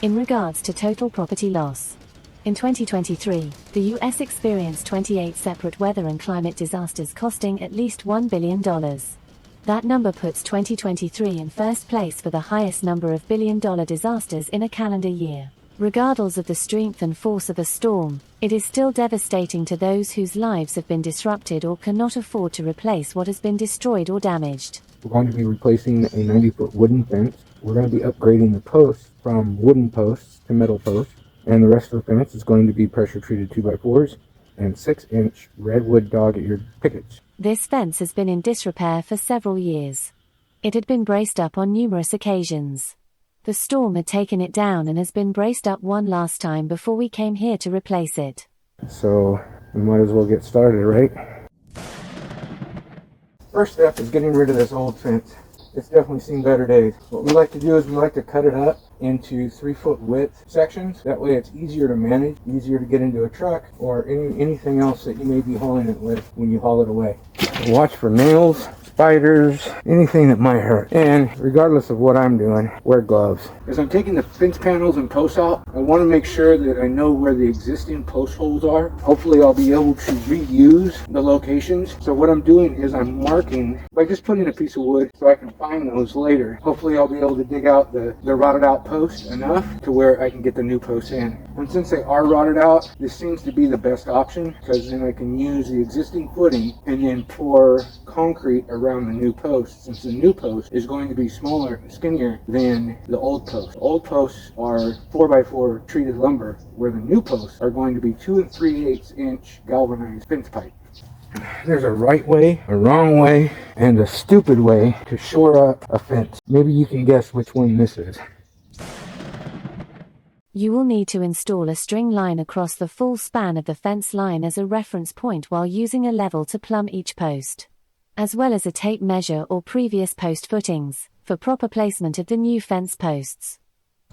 In regards to total property loss, in 2023, the U.S. experienced 28 separate weather and climate disasters costing at least $1 billion. That number puts 2023 in first place for the highest number of billion-dollar disasters in a calendar year. Regardless of the strength and force of a storm, it is still devastating to those whose lives have been disrupted or cannot afford to replace what has been destroyed or damaged. We're going to be replacing a 90-foot wooden fence. We're going to be upgrading the posts from wooden posts to metal posts. And the rest of the fence is going to be pressure-treated 2x4s and 6-inch redwood dog-eared pickets. This fence has been in disrepair for several years. It had been braced up on numerous occasions. The storm had taken it down and has been braced up one last time before we came here to replace it. So we might as well get started, right? First step is getting rid of this old fence. It's definitely seen better days. What we like to do is we like to cut it up into 3-foot width sections. That way it's easier to manage, easier to get into a truck or anything else that you may be hauling it with when you haul it away. Watch for nails, spiders, anything that might hurt. And regardless of what I'm doing, wear gloves. As I'm taking the fence panels and posts out, I want to make sure that I know where the existing post holes are. Hopefully I'll be able to reuse the locations. So what I'm doing is I'm marking by just putting a piece of wood so I can find those later. Hopefully I'll be able to dig out the rotted out posts enough to where I can get the new posts in. And since they are rotted out, this seems to be the best option because then I can use the existing footing and then pour concrete around the new post, since the new post is going to be smaller and skinnier than the old post. The old posts are 4x4 treated lumber, where the new posts are going to be 2 3/8 inch galvanized fence pipe. There's a right way, a wrong way, and a stupid way to shore up a fence. Maybe you can guess which one this is. You will need to install a string line across the full span of the fence line as a reference point while using a level to plumb each post, as well as a tape measure or previous post footings, for proper placement of the new fence posts.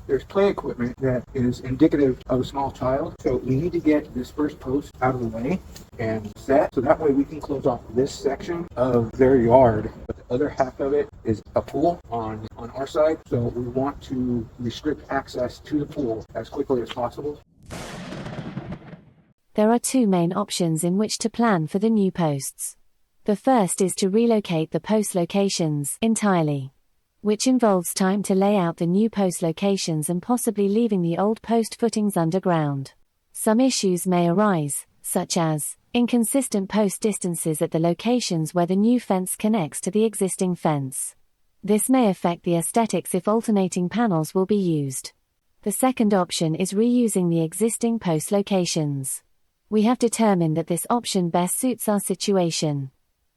There's play equipment that is indicative of a small child, so we need to get this first post out of the way and set, so that way we can close off this section of their yard, but the other half of it is a pool on our side, so we want to restrict access to the pool as quickly as possible. There are two main options in which to plan for the new posts. The first is to relocate the post locations entirely, which involves time to lay out the new post locations and possibly leaving the old post footings underground. Some issues may arise, such as inconsistent post distances at the locations where the new fence connects to the existing fence. This may affect the aesthetics if alternating panels will be used. The second option is reusing the existing post locations. We have determined that this option best suits our situation.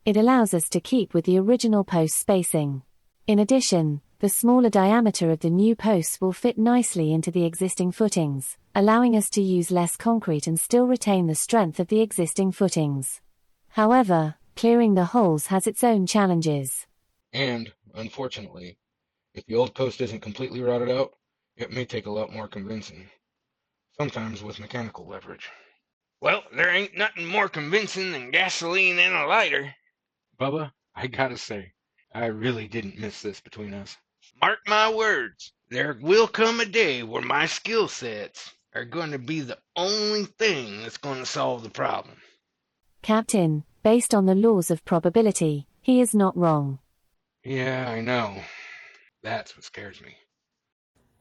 It allows us to keep with the original post spacing. In addition, the smaller diameter of the new posts will fit nicely into the existing footings, allowing us to use less concrete and still retain the strength of the existing footings. However, clearing the holes has its own challenges. And, unfortunately, if the old post isn't completely rotted out, it may take a lot more convincing, sometimes with mechanical leverage. Well, there ain't nothing more convincing than gasoline in a lighter. Bubba, I gotta say, I really didn't miss this between us. Mark my words, there will come a day where my skill sets are going to be the only thing that's going to solve the problem. Captain, based on the laws of probability, he is not wrong. Yeah, I know. That's what scares me.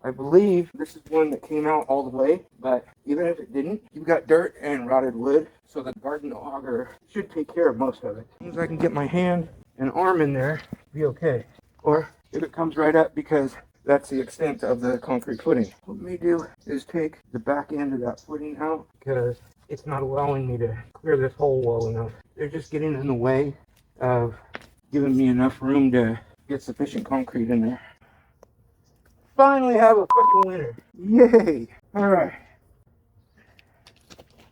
I believe this is one that came out all the way, but even if it didn't, you've got dirt and rotted wood, so the garden auger should take care of most of it. As long as I can get my hand and arm in there, be okay. Or if it comes right up, because that's the extent of the concrete footing. What we may do is take the back end of that footing out, because it's not allowing me to clear this hole well enough. They're just getting in the way of giving me enough room to get sufficient concrete in there. Finally have a fucking winner. Yay! Alright.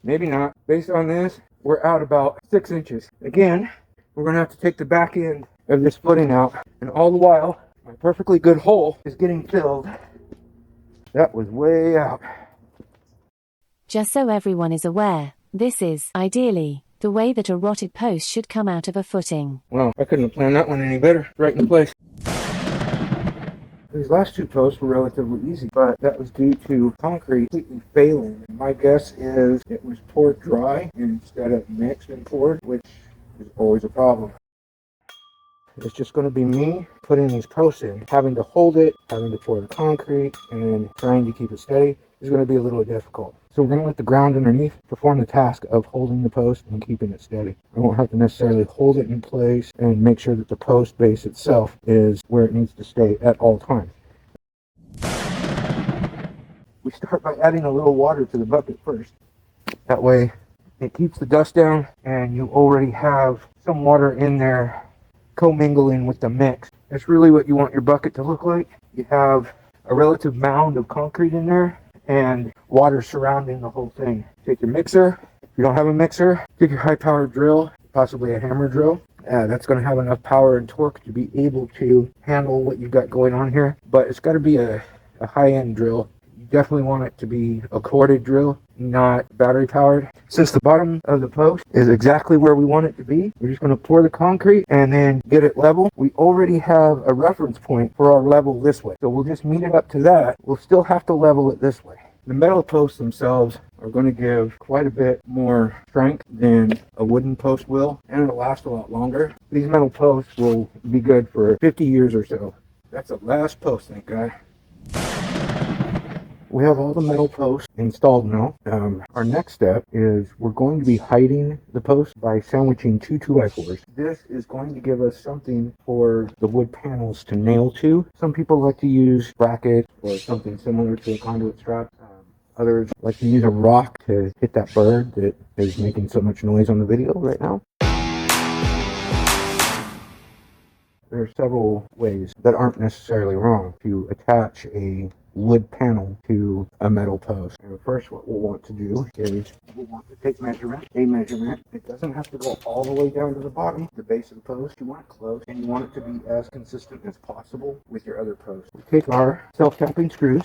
Maybe not. Based on this, we're out about 6 inches. Again, we're going to have to take the back end of this footing out. And all the while, my perfectly good hole is getting filled. That was way out. Just so everyone is aware, this is, ideally, the way that a rotted post should come out of a footing. Well, I couldn't have planned that one any better. Right in place. These last two posts were relatively easy, but that was due to concrete completely failing. My guess is it was poured dry instead of mixed and poured, which is always a problem. It's just going to be me putting these posts in, having to hold it, having to pour the concrete, and trying to keep it steady is going to be a little difficult. So we're going to let the ground underneath perform the task of holding the post and keeping it steady. I won't have to necessarily hold it in place and make sure that the post base itself is where it needs to stay at all times. We start by adding a little water to the bucket first. That way it keeps the dust down and you already have some water in there commingling with the mix. That's really what you want your bucket to look like. You have a relative mound of concrete in there and water surrounding the whole thing. Take your mixer. If you don't have a mixer, take your high-powered drill, possibly a hammer drill. That's going to have enough power and torque to be able to handle what you've got going on here. But it's got to be a high-end drill. You definitely want it to be a corded drill, not battery powered. Since the bottom of the post is exactly where we want it to be, we're just going to pour the concrete and then get it level. We already have a reference point for our level this way, so we'll just meet it up to that. We'll still have to level it this way. The metal posts themselves are going to give quite a bit more strength than a wooden post will, and it'll last a lot longer. These metal posts will be good for 50 years or so. That's the last post, thank God. We have all the metal posts installed now. Our next step is we're going to be hiding the posts by sandwiching two 2x4s. This is going to give us something for the wood panels to nail to. Some people like to use brackets or something similar to a conduit strap. Others like to use a rock to hit that bird that is making so much noise on the video right now. There are several ways that aren't necessarily wrong to attach a wood panel to a metal post. And first, what we'll want to do is we'll want to take a measurement. It doesn't have to go all the way down to the bottom, the base of the post. You want it close, and you want it to be as consistent as possible with your other posts. We take our self-tapping screws.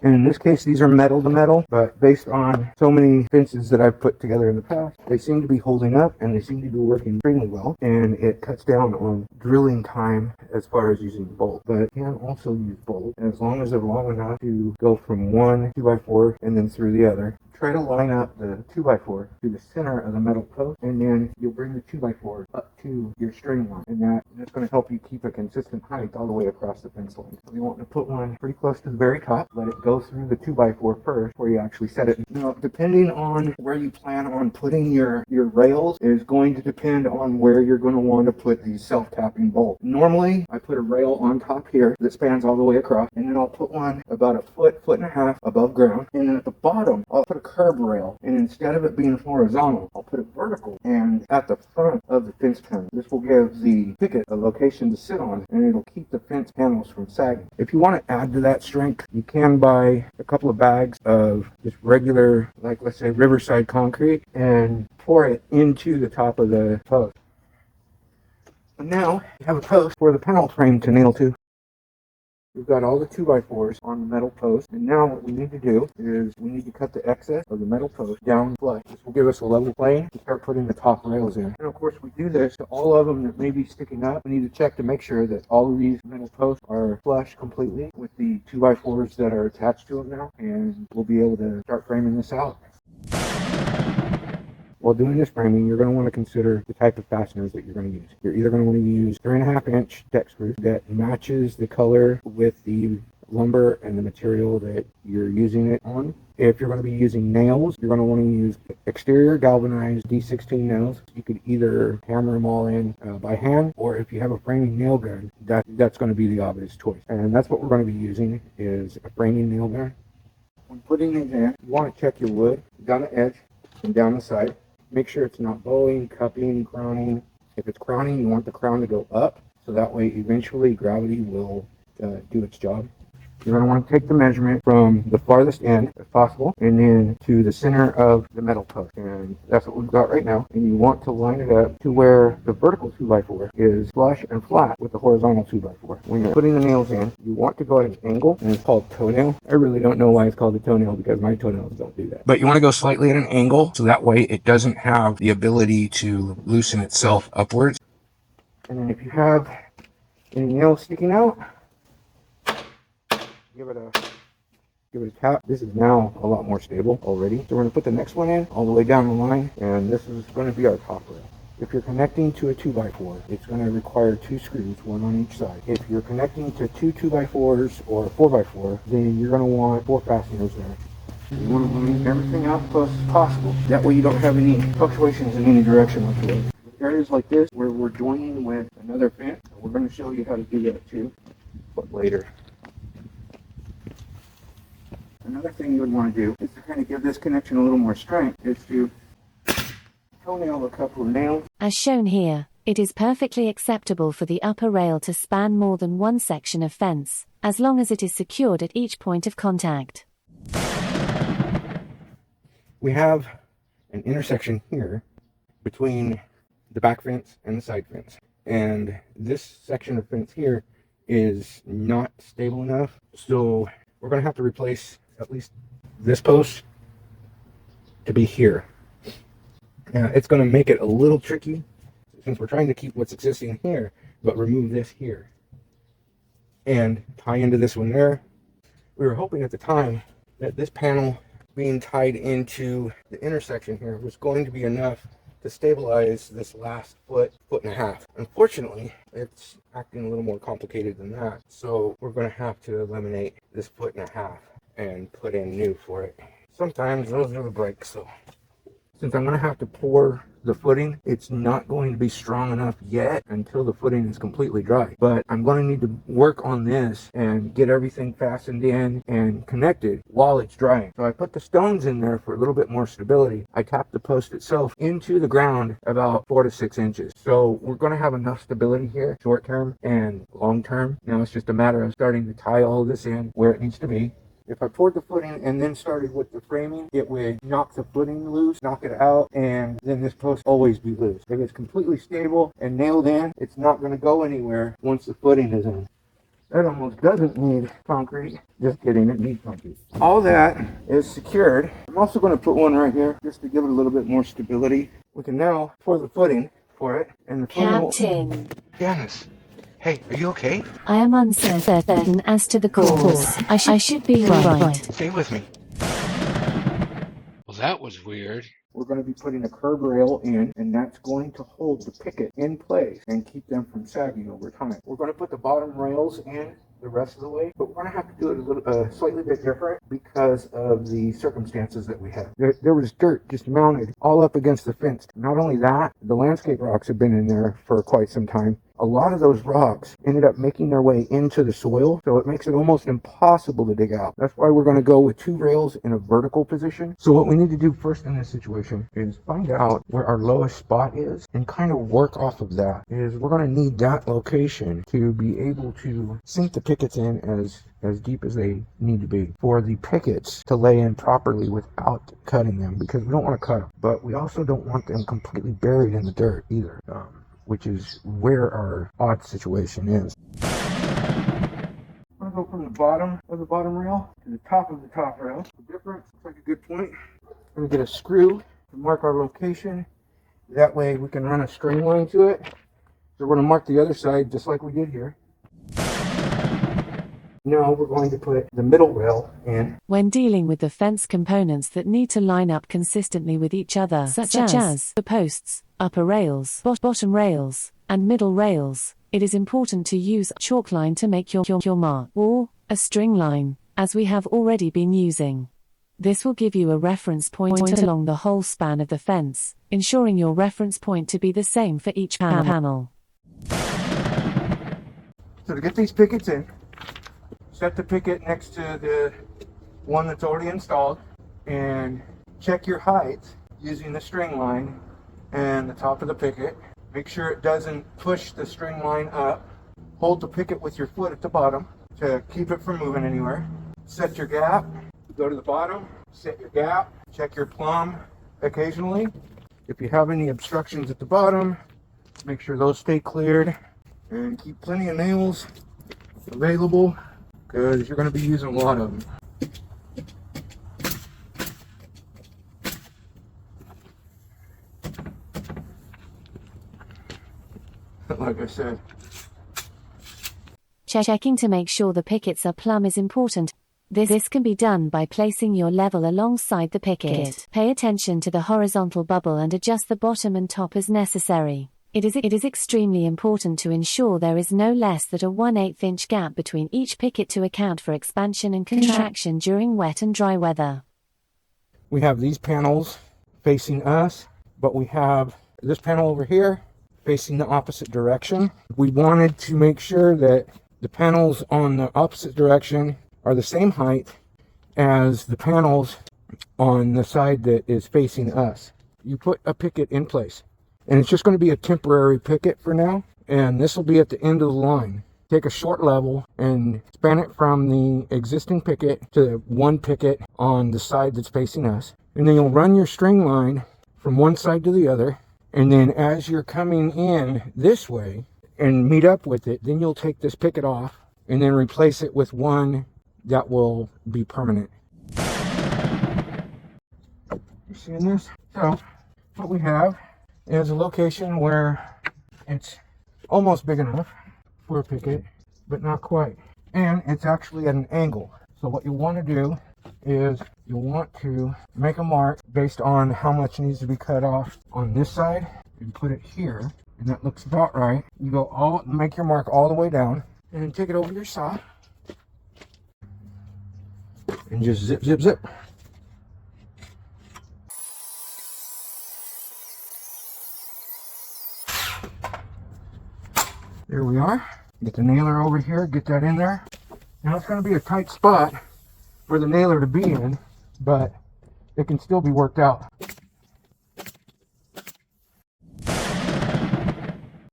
And in this case, these are metal to metal, but based on so many fences that I've put together in the past, they seem to be holding up and they seem to be working extremely well. And it cuts down on drilling time as far as using bolt. But you can also use bolt as long as they're long enough to go from one 2x4 and then through the other. Try to line up the 2x4 to the center of the metal post, and then you'll bring the 2x4 up to your string line, and that's going to help you keep a consistent height all the way across the fence line. So you want to put one pretty close to the very top, let it go through the 2x4 first before you actually set it. Now, depending on where you plan on putting your rails is going to depend on where you're going to want to put these self-tapping bolts. Normally, I put a rail on top here that spans all the way across, and then I'll put one about a foot and a half above ground, and then at the bottom, I'll put a curb rail, and instead of it being horizontal, I'll put it vertical and at the front of the fence panel. This will give the picket a location to sit on, and it'll keep the fence panels from sagging. If you want to add to that strength, you can buy a couple of bags of just regular, like let's say Riverside concrete, and pour it into the top of the post. And now you have a post for the panel frame to nail to. We've got all the 2x4s on the metal post, and now what we need to do is we need to cut the excess of the metal post down flush. This will give us a level plane to start putting the top rails in. And of course, we do this to all of them that may be sticking up. We need to check to make sure that all of these metal posts are flush completely with the 2x4s that are attached to them now, and we'll be able to start framing this out. While doing this framing, you're going to want to consider the type of fasteners that you're going to use. You're either going to want to use 3.5-inch deck screws that matches the color with the lumber and the material that you're using it on. If you're going to be using nails, you're going to want to use exterior galvanized D16 nails. You could either hammer them all in by hand, or if you have a framing nail gun, that's going to be the obvious choice. And that's what we're going to be using, is a framing nail gun. When putting these in, you want to check your wood down the edge and down the side. Make sure it's not bowing, cupping, crowning. If it's crowning, you want the crown to go up, so that way eventually gravity will do its job. You're going to want to take the measurement from the farthest end, if possible, and then to the center of the metal post. And that's what we've got right now. And you want to line it up to where the vertical 2x4 is flush and flat with the horizontal 2x4. When you're putting the nails in, you want to go at an angle, and it's called toenail. I really don't know why it's called a toenail, because my toenails don't do that. But you want to go slightly at an angle, so that way it doesn't have the ability to loosen itself upwards. And then if you have any nails sticking out, give it a tap. This is now a lot more stable already. So we're going to put the next one in all the way down the line, and this is going to be our top rail. If you're connecting to a 2x4, it's going to require 2 screws, one on each side. If you're connecting to 2 2x4s or 4x4, then you're going to want 4 fasteners there. You want to line everything out as close as possible. That way you don't have any fluctuations in any direction whatsoever. Areas like this where we're joining with another fence, we're going to show you how to do that too, but later. Another thing you would want to do is to kind of give this connection a little more strength is to toenail a couple of nails. As shown here, it is perfectly acceptable for the upper rail to span more than one section of fence, as long as it is secured at each point of contact. We have an intersection here between the back fence and the side fence, and this section of fence here is not stable enough, so we're going to have to replace at least this post to be here. Now it's going to make it a little tricky since we're trying to keep what's existing here but remove this here and tie into this one there. We were hoping at the time that this panel being tied into the intersection here was going to be enough to stabilize this last foot and a half. Unfortunately, it's acting a little more complicated than that, so we're going to have to eliminate this foot and a half and put in new for it. Sometimes those are the breaks, so since I'm going to have to pour the footing, it's not going to be strong enough yet until the footing is completely dry. But I'm going to need to work on this and get everything fastened in and connected while it's drying. So I put the stones in there for a little bit more stability. I tapped the post itself into the ground about 4 to 6 inches. So we're going to have enough stability here, short term and long term. Now it's just a matter of starting to tie all of this in where it needs to be. If I poured the footing and then started with the framing, it would knock the footing loose, knock it out, and then this post always be loose. If it's completely stable and nailed in, it's not going to go anywhere once the footing is in. That almost doesn't need concrete. Just kidding, it needs concrete. All that is secured. I'm also going to put one right here just to give it a little bit more stability. We can now pour the footing for it, and the Captain. Janice, hey, are you okay? I am uncertain as to the cause. I should be right. Stay with me. Well, that was weird. We're going to be putting a curb rail in, and that's going to hold the picket in place and keep them from sagging over time. We're going to put the bottom rails in the rest of the way, but we're going to have to do it a little slightly bit different because of the circumstances that we have. There was dirt just mounted all up against the fence. Not only that, the landscape rocks have been in there for quite some time. A lot of those rocks ended up making their way into the soil, so it makes it almost impossible to dig out. That's why we're going to go with 2 rails in a vertical position. So what we need to do first in this situation is find out where our lowest spot is and kind of work off of that. We're going to need that location to be able to sink the pickets in as deep as they need to be for the pickets to lay in properly without cutting them, because we don't want to cut them, but we also don't want them completely buried in the dirt either. Which is where our odd situation is. I'm going to go from the bottom of the bottom rail to the top of the top rail. The difference looks like a good point. I'm going to get a screw to mark our location. That way we can run a string line to it. So we're going to mark the other side just like we did here. Now we're going to put the middle rail in. When dealing with the fence components that need to line up consistently with each other, such as the posts, upper rails, bottom rails, and middle rails, it is important to use a chalk line to make your mark, or a string line, as we have already been using. This will give you a reference point along the whole span of the fence, ensuring your reference point to be the same for each panel. So to get these pickets in, set the picket next to the one that's already installed and check your height using the string line and the top of the picket. Make sure it doesn't push the string line up. Hold the picket with your foot at the bottom to keep it from moving anywhere. Set your gap. Go to the bottom, set your gap, check your plumb occasionally. If you have any obstructions at the bottom, make sure those stay cleared, and keep plenty of nails available because you're going to be using a lot of them. Like I said, Checking to make sure the pickets are plumb is important. This can be done by placing your level alongside the picket. Pay attention to the horizontal bubble and adjust the bottom and top as necessary. It is extremely important to ensure there is no less than a 1/8 inch gap between each picket to account for expansion and contraction during wet and dry weather. We have these panels facing us, but we have this panel over here facing the opposite direction. We wanted to make sure that the panels on the opposite direction are the same height as the panels on the side that is facing us. You put a picket in place, and it's just going to be a temporary picket for now, and this will be at the end of the line. Take a short level and span it from the existing picket to one picket on the side that's facing us, and then you'll run your string line from one side to the other, and then as you're coming in this way and meet up with it, then you'll take this picket off and then replace it with one that will be permanent. You seeing this? So what we have is a location where it's almost big enough for a picket, but not quite. And it's actually at an angle. So what you want to do is you want to make a mark based on how much needs to be cut off on this side and put it here, and that looks about right. You go make your mark all the way down, and then take it over your saw and just zip, zip, zip. There we are. Get the nailer over here, get that in there. Now it's going to be a tight spot for the nailer to be in, but it can still be worked out.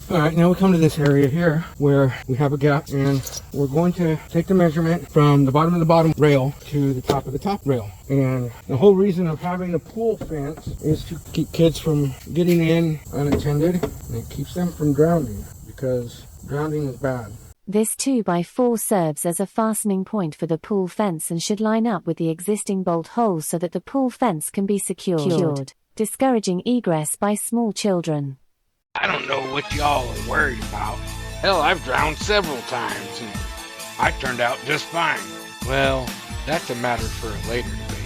Alright, now we come to this area here where we have a gap, and we're going to take the measurement from the bottom of the bottom rail to the top of the top rail. And the whole reason of having a pool fence is to keep kids from getting in unattended, and it keeps them from drowning, because drowning is bad. This 2x4 serves as a fastening point for the pool fence and should line up with the existing bolt holes so that the pool fence can be secured, discouraging egress by small children. I don't know what y'all are worried about. Hell, I've drowned several times, and I turned out just fine. Well, that's a matter for a later debate.